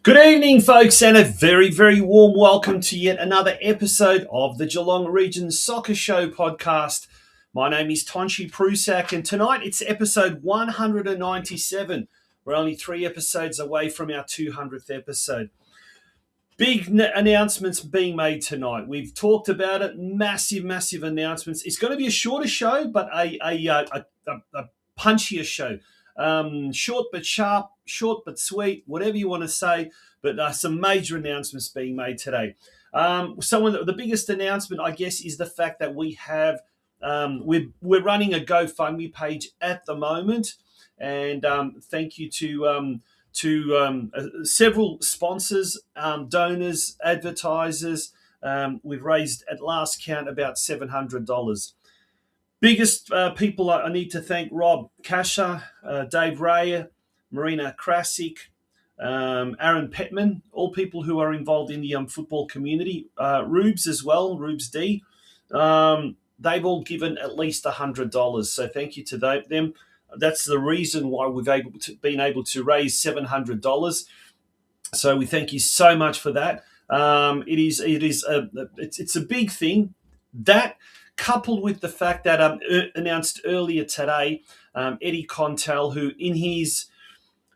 Good evening, folks, and a very, very warm welcome to yet another episode of the Geelong Region Soccer Show podcast. My name is Tonchi Prusak, and tonight it's episode 197. We're only 3 episodes away from our 200th episode. Big announcements being made tonight. We've talked about it. Massive announcements. It's going to be a shorter show, but a punchier show. Short but sharp, short but sweet, whatever you want to say, but some major announcements being made today. The biggest announcement, I guess, is the fact that we have we're running a GoFundMe page at the moment, and thank you to several sponsors, donors, advertisers. We've raised at last count about $700. Biggest people I need to thank: Rob Kasha, Dave Ray, Marina Krasik, Aaron Petman, all people who are involved in the football community. Rubes as well, Rubes D. They've all given at least $100. So thank you to them. That's the reason why we've been able to raise $700. So we thank you so much for that. It's a big thing. That, coupled with the fact that announced earlier today, Eddie Contel, who in his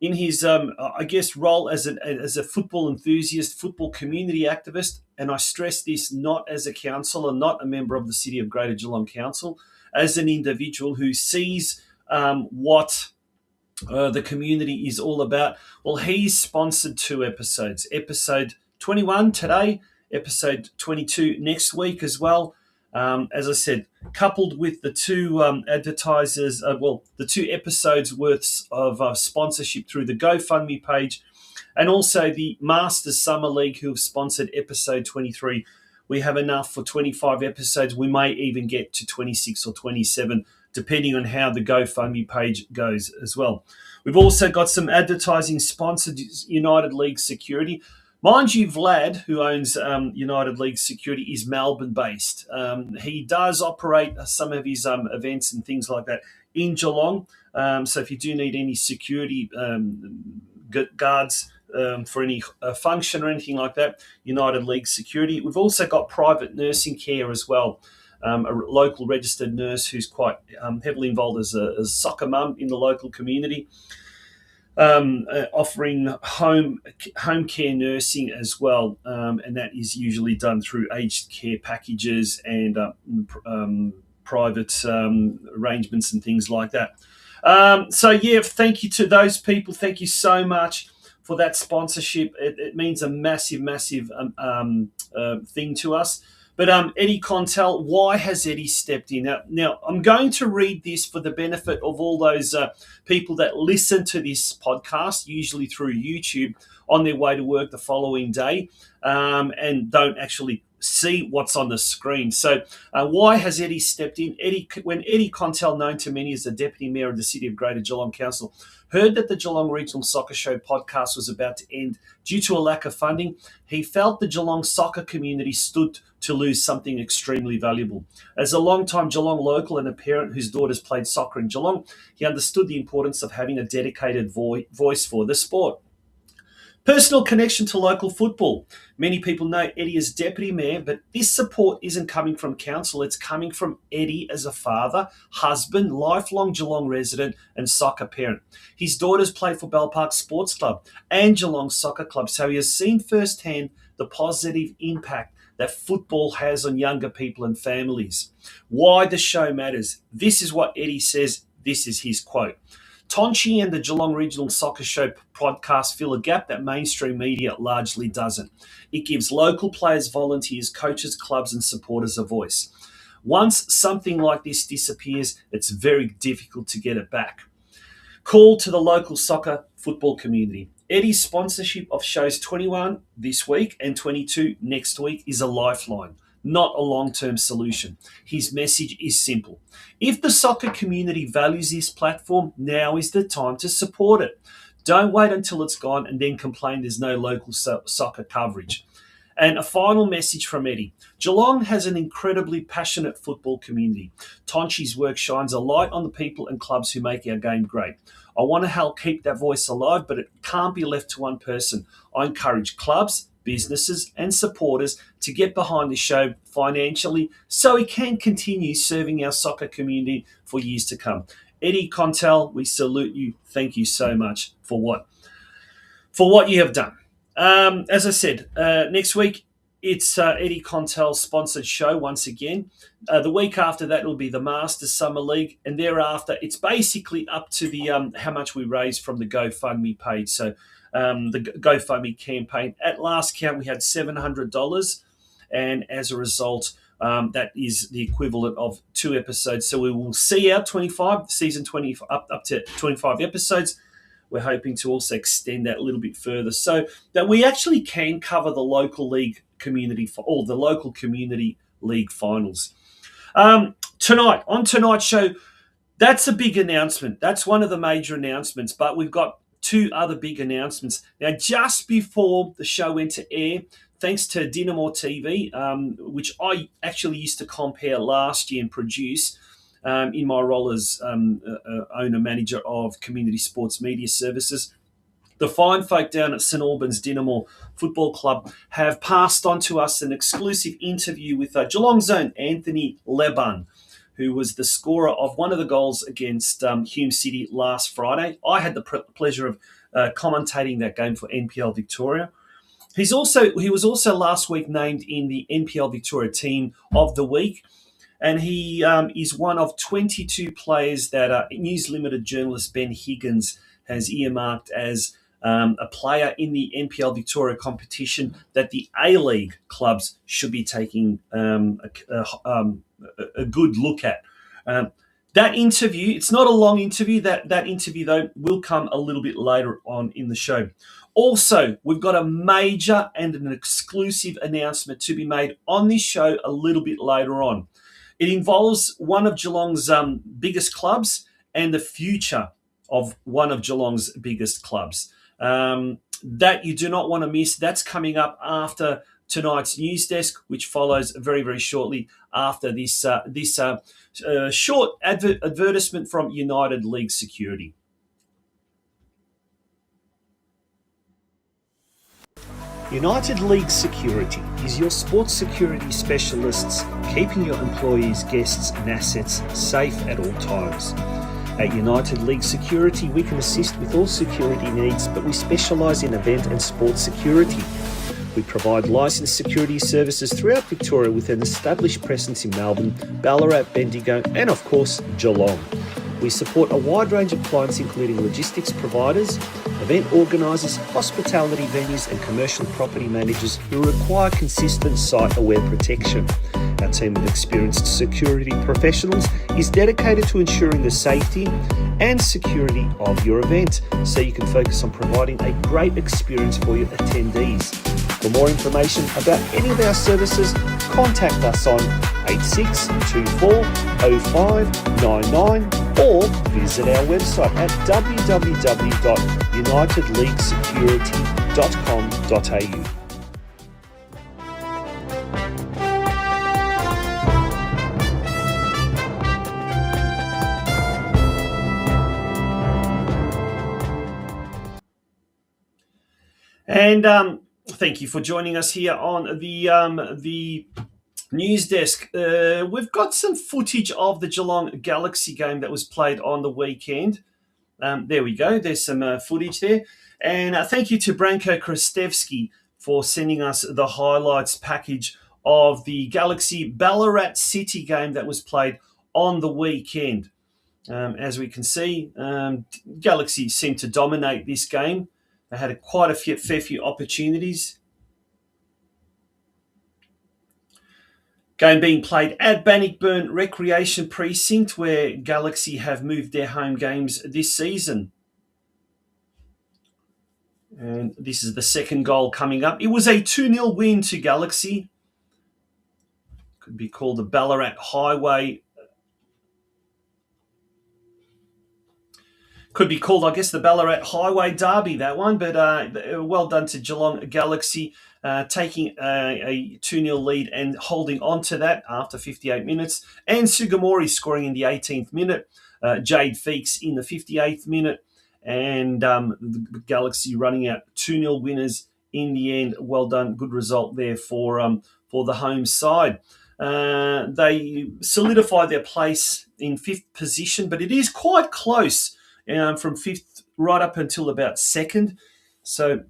I guess role as a football enthusiast, football community activist, and I stress this, not as a councillor, not a member of the City of Greater Geelong Council, as an individual who sees what the community is all about. Well, he's sponsored 2 episodes. Episode 21 today, episode 22 next week as well. As I said, coupled with the 2 advertisers, the 2 episodes worth of sponsorship through the GoFundMe page, and also the Masters Summer League, who have sponsored episode 23. We have enough for 25 episodes. We may even get to 26 or 27, depending on how the GoFundMe page goes as well. We've also got some advertising sponsored United League Security. Mind you, Vlad, who owns United League Security, is Melbourne-based. He does operate some of his events and things like that in Geelong. So if you do need any security guards for any function or anything like that, United League Security. We've also got private nursing care as well. A local registered nurse who's quite heavily involved as a soccer mum in the local community. Offering home care nursing as well, and that is usually done through aged care packages and private arrangements and things like that. Thank you to those people. Thank you so much for that sponsorship. It means a massive thing to us. But Eddie Contel, why has Eddie stepped in? Now, I'm going to read this for the benefit of all those people that listen to this podcast, usually through YouTube, on their way to work the following day, and don't actually see what's on the screen. So why has Eddie stepped in? When Eddie Contel, known to many as the Deputy Mayor of the City of Greater Geelong Council, heard that the Geelong Regional Soccer Show podcast was about to end due to a lack of funding, he felt the Geelong soccer community stood to lose something extremely valuable. As a long-time Geelong local and a parent whose daughters played soccer in Geelong, he understood the importance of having a dedicated voice for the sport. Personal connection to local football. Many people know Eddie as Deputy Mayor, but this support isn't coming from council. It's coming from Eddie as a father, husband, lifelong Geelong resident and soccer parent. His daughters play for Bell Park Sports Club and Geelong Soccer Club, so he has seen firsthand the positive impact that football has on younger people and families. Why the show matters. This is what Eddie says. This is his quote. Tonchi and the Geelong Regional Soccer Show podcast fill a gap that mainstream media largely doesn't. It gives local players, volunteers, coaches, clubs and supporters a voice. Once something like this disappears, it's very difficult to get it back. Call to the local soccer football community. Eddie's sponsorship of shows 21 this week and 22 next week is a lifeline, not a long-term solution. His message is simple. If the soccer community values this platform, now is the time to support it. Don't wait until it's gone and then complain there's no local soccer coverage. And a final message from Eddie. Geelong has an incredibly passionate football community. Tonchi's work shines a light on the people and clubs who make our game great. I want to help keep that voice alive, but it can't be left to one person. I encourage clubs, businesses, and supporters to get behind the show financially so we can continue serving our soccer community for years to come. Eddie Contel, we salute you. Thank you so much for what you have done. As I said, next week it's Eddie Contel's sponsored show once again. The week after that will be the Masters Summer League, and thereafter it's basically up to the how much we raise from the GoFundMe page. So the GoFundMe campaign. At last count, we had $700, and as a result, that is the equivalent of 2 episodes. So we will see out 25 season 20 up to 25 episodes. We're hoping to also extend that a little bit further so that we actually can cover the local league community for all the local community league finals. Tonight, on tonight's show, that's a big announcement. That's one of the major announcements, but we've got 2 other big announcements. Now, just before the show went to air, thanks to Dynamo TV, which I actually used to compare last year and produce, in my role as owner-manager of Community Sports Media Services. The fine folk down at St Albans Dynamo Football Club have passed on to us an exclusive interview with Geelong's own Anthony Leban, who was the scorer of one of the goals against Hume City last Friday. I had the pleasure of commentating that game for NPL Victoria. He was also last week named in the NPL Victoria Team of the Week. And he is one of 22 players that News Limited journalist Ben Higgins has earmarked as a player in the NPL Victoria competition that the A-League clubs should be taking a good look at. That interview, it's not a long interview. That interview, though, will come a little bit later on in the show. Also, we've got a major and an exclusive announcement to be made on this show a little bit later on. It involves one of Geelong's biggest clubs and the future of one of Geelong's biggest clubs. That you do not want to miss. That's coming up after tonight's news desk, which follows very, very shortly after this short advertisement from United League Security. United League Security is your sports security specialists, keeping your employees, guests and assets safe at all times. At United League Security, we can assist with all security needs, but we specialise in event and sports security. We provide licensed security services throughout Victoria with an established presence in Melbourne, Ballarat, Bendigo and of course Geelong. We support a wide range of clients including logistics providers, event organisers, hospitality venues and commercial property managers who require consistent site-aware protection. Our team of experienced security professionals is dedicated to ensuring the safety and security of your event so you can focus on providing a great experience for your attendees. For more information about any of our services, contact us on 8624 0599 or visit our website at www.unitedleaguesecurity.com.au. And thank you for joining us here on the news desk. We've got some footage of the Geelong Galaxy game that was played on the weekend. There we go. There's some footage there. And thank you to Branko Kristevski for sending us the highlights package of the Galaxy Ballarat City game that was played on the weekend. As we can see, Galaxy seemed to dominate this game. They had quite a fair few opportunities. Game being played at Bannockburn Recreation Precinct, where Galaxy have moved their home games this season. And this is the second goal coming up. It was a 2-0 win to Galaxy. Could be called the Ballarat Highway. Could be called, I guess, the Ballarat Highway Derby, that one. But well done to Geelong Galaxy. taking a 2-0 lead and holding on to that after 58 minutes. And Sugimori scoring in the 18th minute. Jade Feeks in the 58th minute. And the Galaxy running out 2-0 winners in the end. Well done. Good result there for the home side. They solidify their place in 5th position, but it is quite close from 5th right up until about 2nd. So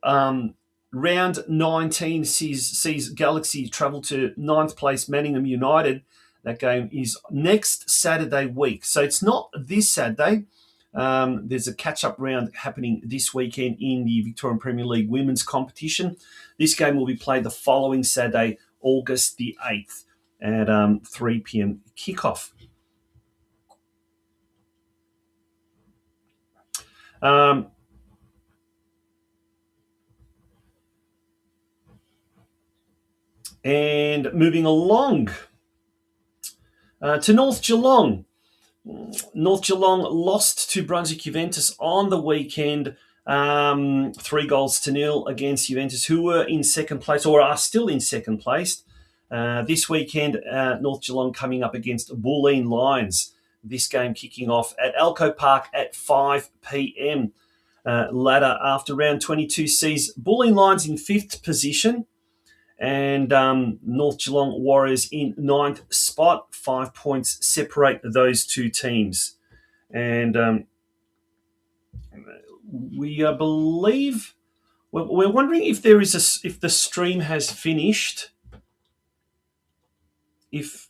round 19 sees Galaxy travel to 9th place Manningham United. That game is next Saturday week. So it's not this Saturday. There's a catch-up round happening this weekend in the Victorian Premier League women's competition. This game will be played the following Saturday, August the 8th at 3 p.m. kickoff. And moving along to North Geelong. North Geelong lost to Brunswick Juventus on the weekend, 3-0 against Juventus, who were in second place or are still in second place. This weekend, North Geelong coming up against Bulleen Lions. This game kicking off at Alco Park at 5 p.m. Ladder after round 22 sees Bulleen Lions in 5th position and North Geelong Warriors in 9th spot. 5 points separate those two teams. And we believe we're wondering if there is if the stream has finished. If